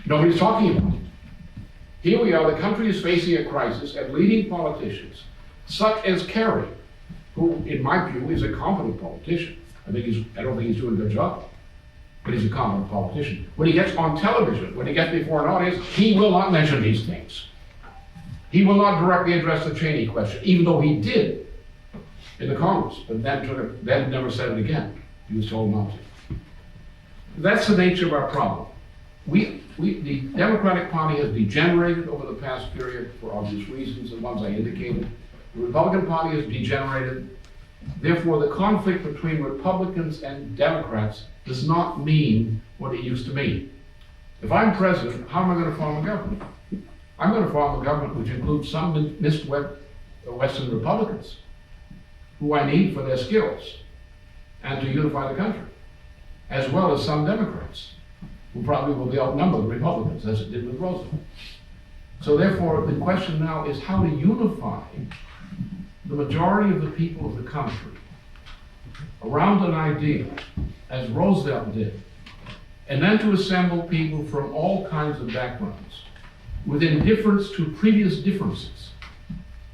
Nobody's talking about it. Here we are, the country is facing a crisis, and leading politicians, such as Kerry, who, in my view, is a competent politician. I don't think he's doing a good job, but he's a competent politician. When he gets on television, when he gets before an audience, he will not mention these things. He will not directly address the Cheney question, even though he did in the Congress, but then never said it again. He was told not to. That's the nature of our problem. the Democratic Party has degenerated over the past period for obvious reasons, the ones I indicated. The Republican Party has degenerated. Therefore, the conflict between Republicans and Democrats does not mean what it used to mean. If I'm president, how am I going to form a government? I'm going to form a government which includes some Western Republicans who I need for their skills and to unify the country, as well as some Democrats who probably will be outnumbered the Republicans, as it did with Roosevelt. So therefore, the question now is how to unify the majority of the people of the country around an idea, as Roosevelt did, and then to assemble people from all kinds of backgrounds, with indifference to previous differences,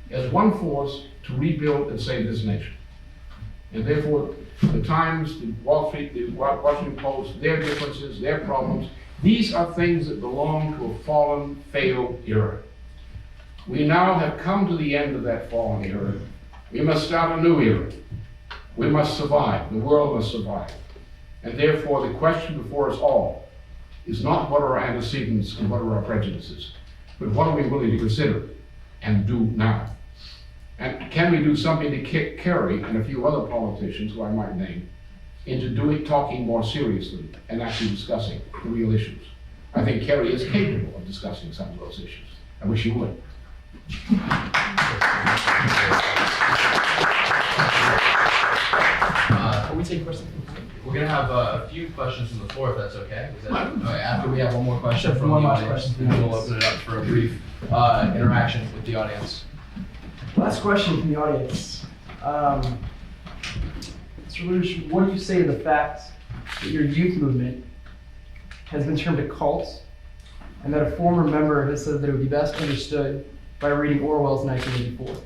as one force to rebuild and save this nation. And therefore, the Times, the Wall Street, the Washington Post, their differences, their problems, these are things that belong to a fallen, failed era. We now have come to the end of that fallen era. We must start a new era. We must survive. The world must survive. And therefore, the question before us all is not what are our antecedents and what are our prejudices, but what are we willing to consider and do now? And can we do something to kick Kerry and a few other politicians who I might name into talking more seriously and actually discussing the real issues? I think Kerry is capable of discussing some of those issues. I wish he would. Can we take questions? We're going to have a few questions from the floor, if that's okay. After we have one more question from the audience, then we'll open it up for a brief interaction with the audience. Last question from the audience. Mr. LaRouche, what do you say to the fact that your youth movement has been termed a cult, and that a former member has said that it would be best understood by reading Orwell's 1984?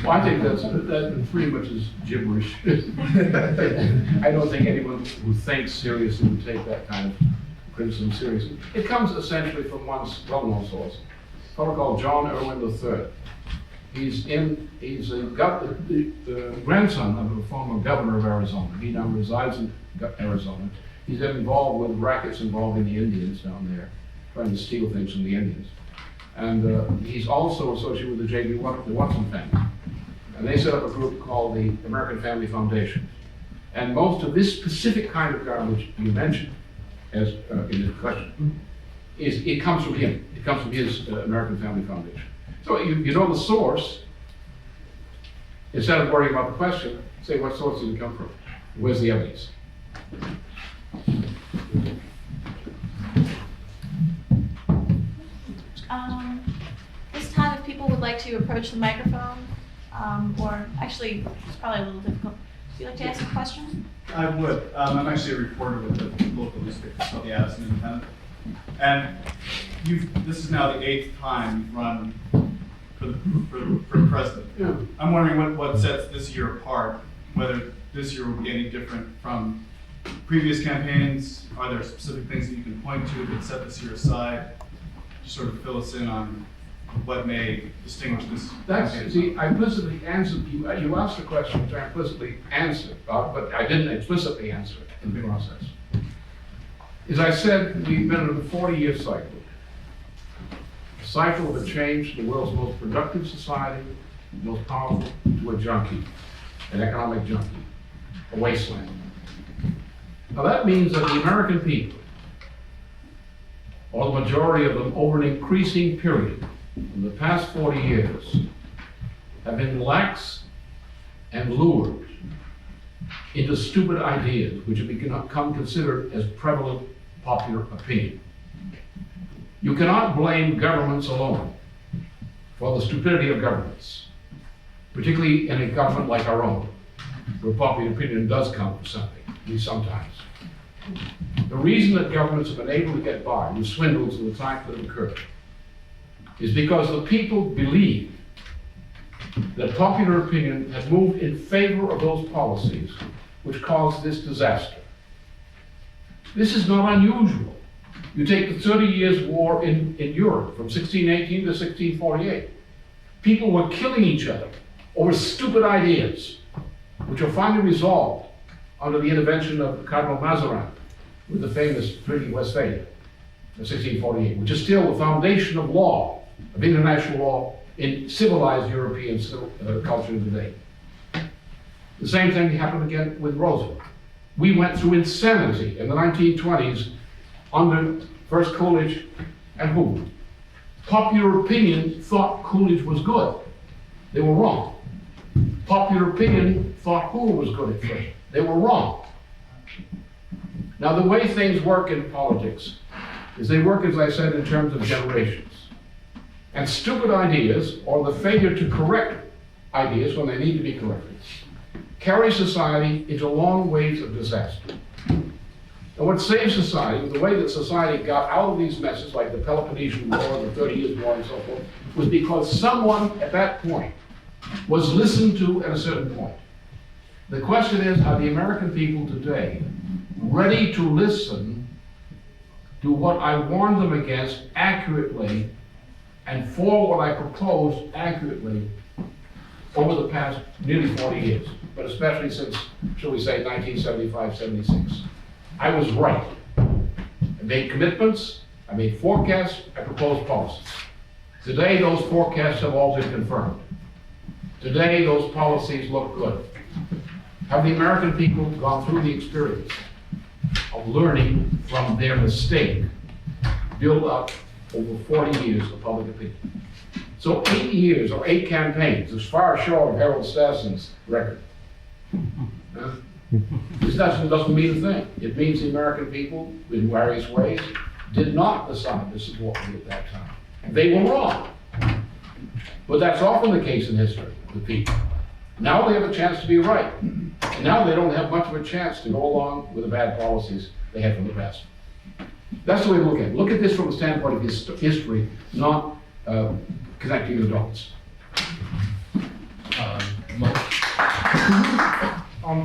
Well, I think that pretty much is gibberish. I don't think anyone who thinks seriously would take that kind of criticism seriously. It comes essentially from one well-known source, a fellow called John Irwin III. He's the grandson of a former governor of Arizona. He now resides in Arizona. He's involved with rackets involving the Indians down there, trying to steal things from the Indians. And he's also associated with the J.B. Watson family. And they set up a group called the American Family Foundation. And most of this specific kind of garbage you mentioned, as in the question, it comes from him. It comes from his American Family Foundation. So you know the source. Instead of worrying about the question, say what source did it come from? Where's the evidence? This time, if people would like to approach the microphone, or actually, it's probably a little difficult. Would you like to ask a question? I would. I'm actually a reporter with the local newspaper called the Addison Independent. And this is now the 8th time you've run for president. Yeah. I'm wondering what sets this year apart, whether this year will be any different from previous campaigns. Are there specific things that you can point to that set this year aside? Just sort of fill us in on what may distinguish this campaign. See, I implicitly answered you. You asked a question which I implicitly answered, but I didn't explicitly answer it in the process. As I said, we've been in a 40-year cycle. A cycle that changed the world's most productive society, most powerful, to a junkie, an economic junkie, a wasteland. Now that means that the American people, or the majority of them over an increasing period, in the past 40 years, have been lax and lured into stupid ideas which have become considered as prevalent popular opinion. You cannot blame governments alone for the stupidity of governments, particularly in a government like our own, where popular opinion does count for something, at least sometimes. The reason that governments have been able to get by with swindles of the type that have occurred is because the people believe that popular opinion has moved in favor of those policies which caused this disaster. This is not unusual. You take the 30 Years' War in Europe from 1618 to 1648. People were killing each other over stupid ideas, which were finally resolved under the intervention of Cardinal Mazarin with the famous Treaty of Westphalia. 1648, which is still the foundation of law, of international law in civilized European culture today. The same thing happened again with Roosevelt. We went through insanity in the 1920s under first Coolidge and Hoover. Popular opinion thought Coolidge was good. They were wrong. Popular opinion thought Hoover was good at first. They were wrong. Now, the way things work in politics is they work, as I said, in terms of generations. And stupid ideas, or the failure to correct ideas when they need to be corrected, carry society into long waves of disaster. And what saved society, the way that society got out of these messes, like the Peloponnesian War, the 30 Years' War, and so forth, was because someone at that point was listened to at a certain point. The question is, are the American people today ready to listen to what I warned them against accurately and for what I proposed accurately over the past nearly 40 years, but especially since, shall we say, 1975, 76. I was right. I made commitments, I made forecasts, I proposed policies. Today, those forecasts have all been confirmed. Today, those policies look good. Have the American people gone through the experience of learning from their mistake built up over 40 years of public opinion? So 8 years or 8 campaigns is far short of Harold Stassen's record. This doesn't mean a thing. It means the American people, in various ways, did not decide to support me at that time. They were wrong. But that's often the case in history with people. Now they have a chance to be right. And now they don't have much of a chance to go along with the bad policies they had from the past. That's the way to look at it. Look at this from the standpoint of history, not connecting the dots.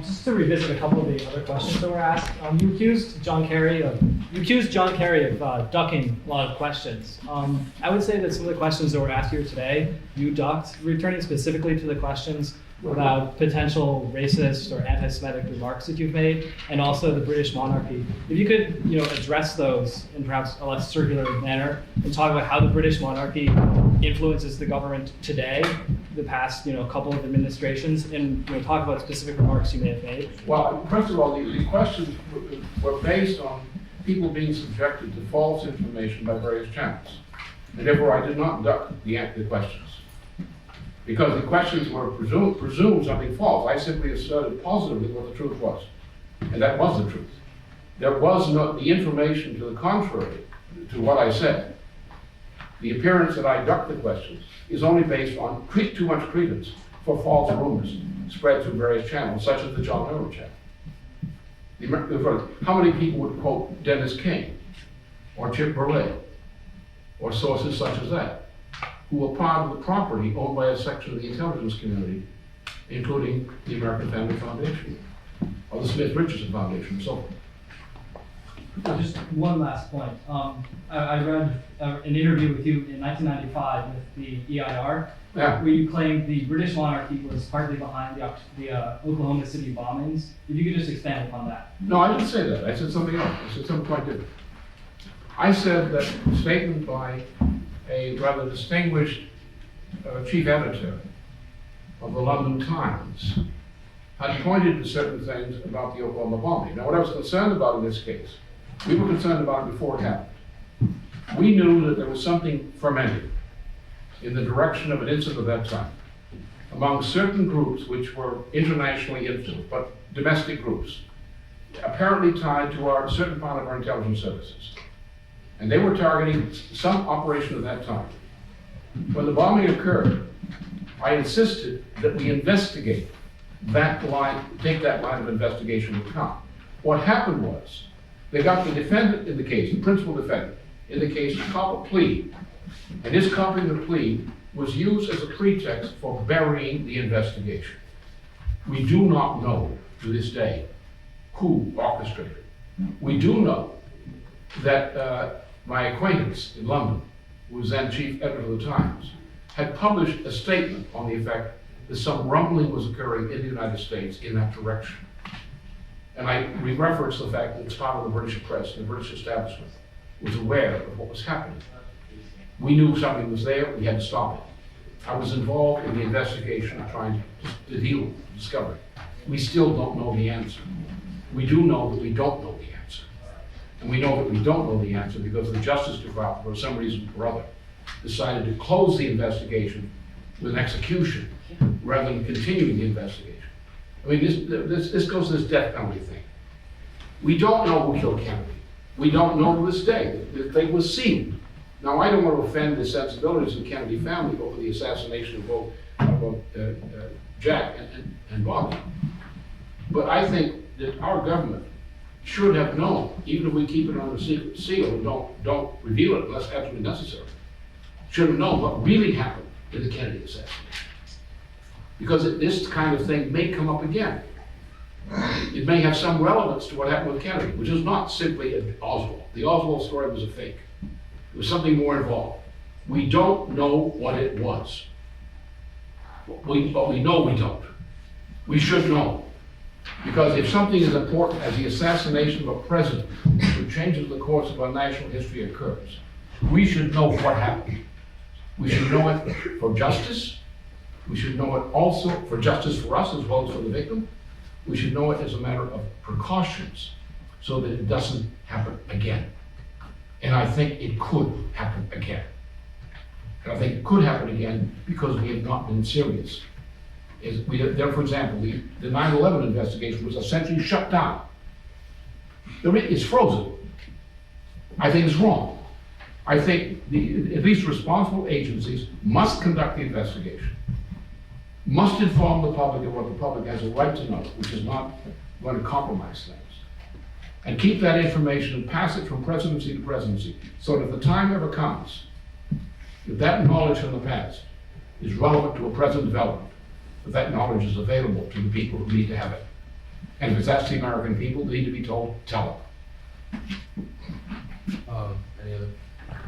Just to revisit a couple of the other questions that were asked, you accused John Kerry of ducking a lot of questions. I would say that some of the questions that were asked here today, you ducked, returning specifically to the questions about potential racist or anti-Semitic remarks that you've made, and also the British monarchy. If you could, address those in perhaps a less circular manner and talk about how the British monarchy influences the government today, the past, couple of administrations, and talk about specific remarks you may have made. Well, first of all, the questions were based on people being subjected to false information by various channels. And therefore, I did not duck the questions, because the questions were presumed something false. I simply asserted positively what the truth was, and that was the truth. There was no the information to the contrary to what I said. The appearance that I ducked the questions is only based on too much credence for false rumors spread through various channels, such as the John Earl channel. How many people would quote Dennis King or Chip Burley or sources such as that, who were part of the property owned by a section of the intelligence community, including the American Family Foundation or the Smith-Richardson Foundation and so forth? Just one last point. I read an interview with you in 1995 with the EIR, where you claimed the British monarchy was partly behind the Oklahoma City bombings. If you could just expand upon that. No, I didn't say that. I said something else. I said something quite different. I said that a statement by a rather distinguished chief editor of the London Times had pointed to certain things about the Oklahoma bombing. Now, what I was concerned about in this case, we were concerned about it before it happened. We knew that there was something fermenting in the direction of an incident of that time among certain groups which were internationally influenced, but domestic groups, apparently tied to a certain part of our intelligence services. And they were targeting some operation at that time. When the bombing occurred, I insisted that we investigate that line, take that line of investigation into account. What happened was, they got the defendant in the case, the principal defendant in the case, to cop a plea. And his copying the plea was used as a pretext for burying the investigation. We do not know to this day who orchestrated it. We do know that my acquaintance in London, who was then chief editor of the Times, had published a statement on the effect that some rumbling was occurring in the United States in that direction. And we referenced the fact that it's part of the British press and the British establishment was aware of what was happening. We knew something was there, we had to stop it. I was involved in the investigation of trying to deal with the discovery. We still don't know the answer. We do know that we don't know the answer. And we know that we don't know the answer because the Justice Department, for some reason or other, decided to close the investigation with an execution rather than continuing the investigation. I mean, this goes to this death penalty thing. We don't know who killed Kennedy. We don't know to this day. The thing was sealed. Now, I don't want to offend the sensibilities of the Kennedy family over the assassination of both Jack and Bobby. But I think that our government should have known, even if we keep it under secret seal and don't reveal it unless absolutely necessary, should have known what really happened in the Kennedy assassination. Because this kind of thing may come up again. It may have some relevance to what happened with Kennedy, which is not simply Oswald. The Oswald story was a fake. There was something more involved. We don't know what it was. But we know we don't. We should know. Because if something as important as the assassination of a president who changes the course of our national history occurs, we should know what happened. We should know it for justice. We should know it also for justice for us as well as for the victim. We should know it as a matter of precautions so that it doesn't happen again. And I think it could happen again. And I think it could happen again because we have not been serious. For example, the 9/11 investigation was essentially shut down. It's frozen. I think it's wrong. I think at least responsible agencies must conduct the investigation, must inform the public of what the public has a right to know, which is not going to compromise things, and keep that information and pass it from presidency to presidency, so that if the time ever comes, that knowledge from the past is relevant to a present development, that knowledge is available to the people who need to have it. And if it's asked the American people, they need to be told, tell them. Any other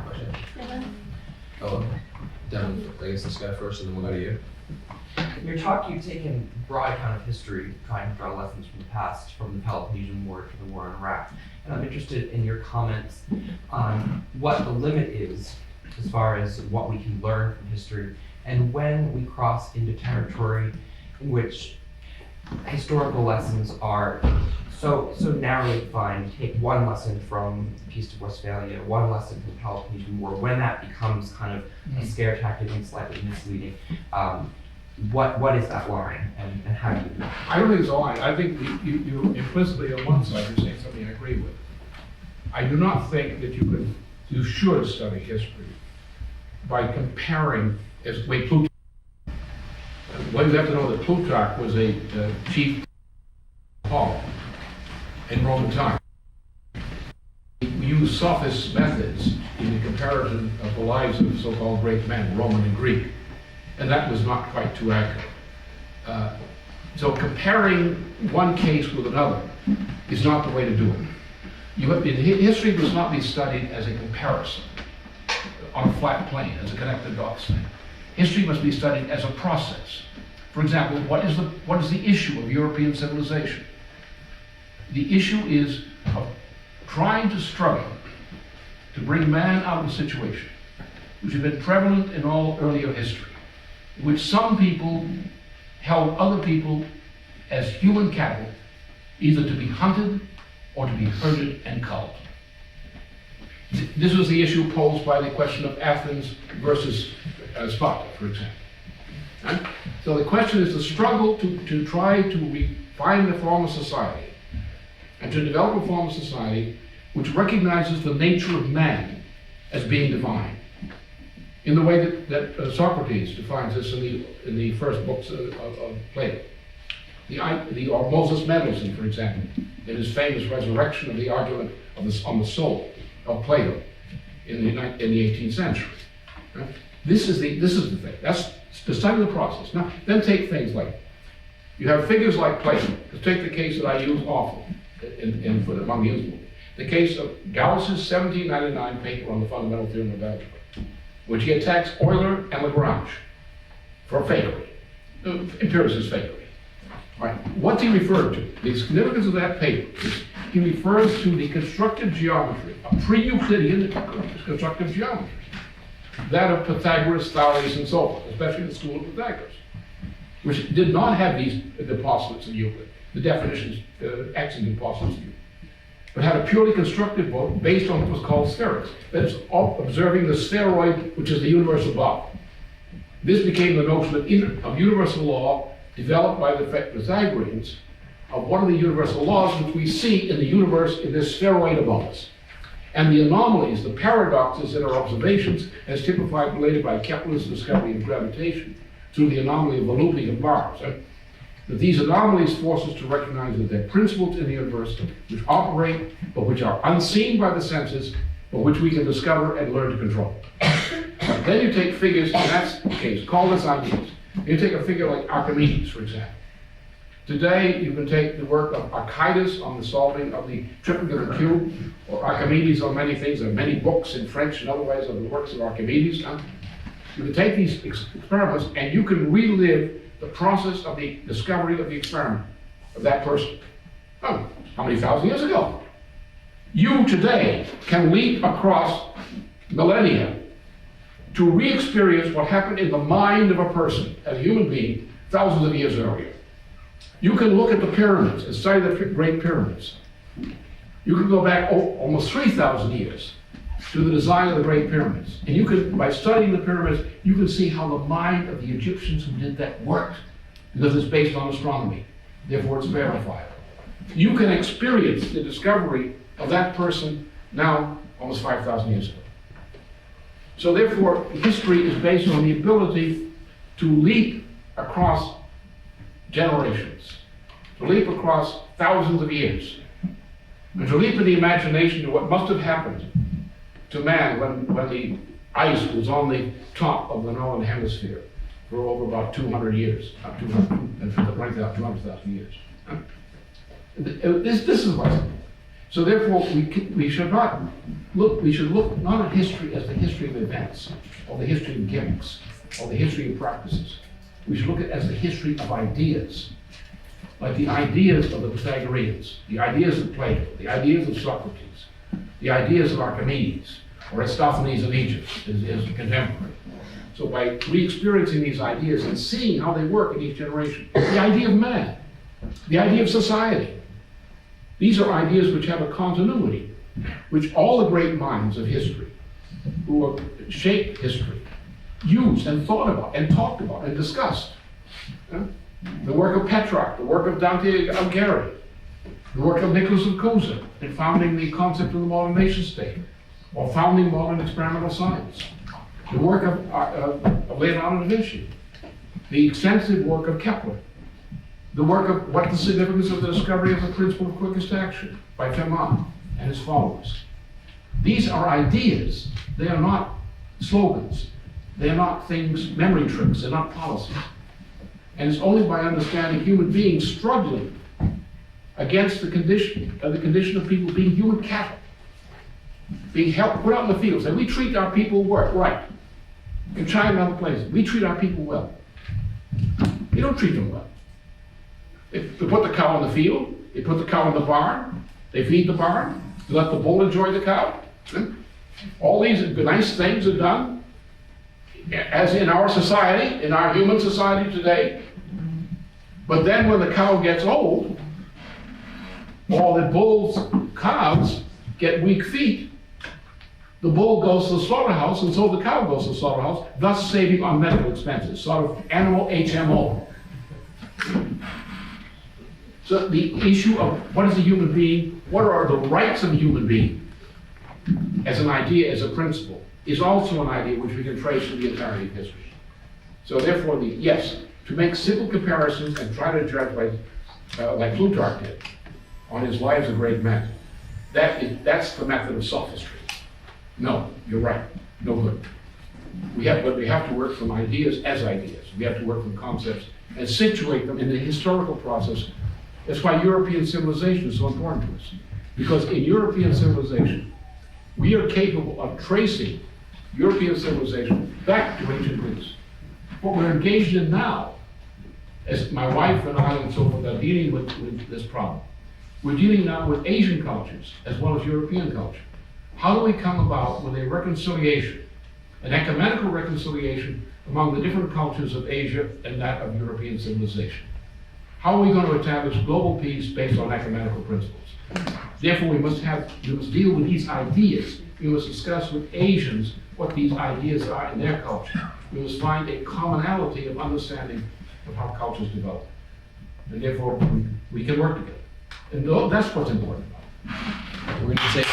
questions? Oh, Devin, I guess this guy first, and then we'll go to you. In your talk, you've taken broad account of history, trying to draw lessons from the past, from the Peloponnesian War to the war in Iraq. And I'm interested in your comments on what the limit is as far as what we can learn from history, and when we cross into territory in which historical lessons are so narrowly defined. Take one lesson from the Peace of Westphalia, one lesson from the Peloponnesian War, when that becomes kind of a scare tactic and slightly misleading. What is that line, and how do you do it? I don't think it's a line. I think you implicitly on one side you're saying something I agree with. I do not think that you should study history by comparing as Plutarch. Well, you have to know that Plutarch was a chief Paul in Roman times. He used sophist methods in the comparison of the lives of so-called great men, Roman and Greek, and that was not quite too accurate. So comparing one case with another is not the way to do it. History must not be studied as a comparison on a flat plane, as a connected dots thing. History must be studied as a process. For example, what is the issue of European civilization? The issue is of trying to struggle to bring man out of a situation which had been prevalent in all earlier history, in which some people held other people as human cattle, either to be hunted or to be herded and culled. This was the issue posed by the question of Athens versus Sparta, for example. Right? So the question is the struggle to try to find a form of society and to develop a form of society which recognizes the nature of man as being divine, in the way that Socrates defines this in the first books of Plato. Or Moses Mendelssohn, for example, in his famous resurrection of the argument on the soul of Plato in the 18th century. Right? This is the thing. That's the study of the process. Now, then take things like, you have figures like Plato. Let's take the case that I use often among the intellectuals. The case of Gallus's 1799 paper on the fundamental theorem of algebra, which he attacks Euler and Lagrange for fakery, empiricist fakery. Right. What's he referred to? The significance of that paper is he refers to the constructive geometry, a pre-Euclidean constructive geometry, that of Pythagoras, Thales, and so forth, especially the school of Pythagoras, which did not have the postulates of Euclid, the definitions, axiom postulates of Euclid, but had a purely constructive book based on what was called spherics, that is, observing the spheroid, which is the universe above. This became the notion of universal law developed by the Pythagoreans of one of the universal laws which we see in the universe in this spheroid above us. And the anomalies, the paradoxes in our observations, as typified later by Kepler's discovery of gravitation through the anomaly of the looping of bars. That these anomalies force us to recognize that there are principles in the universe which operate, but which are unseen by the senses, but which we can discover and learn to control. Then you take figures, in that case, call this ideas. You take a figure like Archimedes, for example. Today, you can take the work of Archimedes on the solving of the triplicate of the cube, or Archimedes on many things. There are many books in French and otherwise of the works of Archimedes. You can take these experiments and you can relive the process of the discovery of the experiment of that person. Oh, how many thousand years ago? You today can leap across millennia to re-experience what happened in the mind of a person, as a human being, thousands of years earlier. You can look at the pyramids and study the Great Pyramids. You can go back almost 3,000 years to the design of the Great Pyramids. And you can, by studying the pyramids, you can see how the mind of the Egyptians who did that worked, because it's based on astronomy. Therefore, it's verifiable. You can experience the discovery of that person now, almost 5,000 years ago. So therefore, history is based on the ability to leap across generations, to leap across thousands of years, and to leap in the imagination to what must have happened to man when the ice was on the top of the northern hemisphere for over about 200 years, 200,000 years. This is what's. So therefore, we should look not at history as the history of events, or the history of gimmicks, or the history of practices. We should look at it as the history of ideas, like the ideas of the Pythagoreans, the ideas of Plato, the ideas of Socrates, the ideas of Archimedes, or Aristophanes of Egypt, is contemporary. So by re-experiencing these ideas and seeing how they work in each generation, the idea of man, the idea of society, these are ideas which have a continuity, which all the great minds of history, who have shaped history, used and thought about and talked about and discussed. The work of Petrarch, the work of Dante Alighieri, the work of Nicholas of Cusa in founding the concept of the modern nation state, or founding modern experimental science, the work of Leonardo da Vinci, the extensive work of Kepler, the work of what the significance of the discovery of the principle of quickest action by Fermat and his followers. These are ideas. They are not slogans. They are not things, memory tricks. They're not policies. And it's only by understanding human beings struggling against the condition of people being human cattle, being put out in the fields. And we treat our people right. In China and other places, we treat our people well. We don't treat them well. They put the cow in the field, they put the cow in the barn, they feed the barn, they let the bull enjoy the cow. All these nice things are done, as in our society, in our human society today. But then when the cow gets old, or the bull's calves get weak feet, the bull goes to the slaughterhouse, and so the cow goes to the slaughterhouse, thus saving on medical expenses, sort of animal HMO. So the issue of what is a human being, what are the rights of a human being, as an idea, as a principle, is also an idea which we can trace through the entirety of history. So therefore, to make simple comparisons and try to judge like Plutarch did on his lives of great men, that's the method of sophistry. No, you're right, no good. But we have to work from ideas as ideas. We have to work from concepts and situate them in the historical process. That's why European civilization is so important to us. Because in European civilization, we are capable of tracing European civilization back to ancient Greece. What we're engaged in now, as my wife and I and so forth are dealing with this problem, We're dealing now with Asian cultures as well as European culture. How do we come about with a reconciliation, an ecumenical reconciliation among the different cultures of Asia and that of European civilization? How are we going to establish global peace based on ecumenical principles? Therefore, we must deal with these ideas. We must discuss with Asians what these ideas are in their culture. We must find a commonality of understanding of how cultures develop. And therefore, we can work together. And that's what's important about it. We're going to take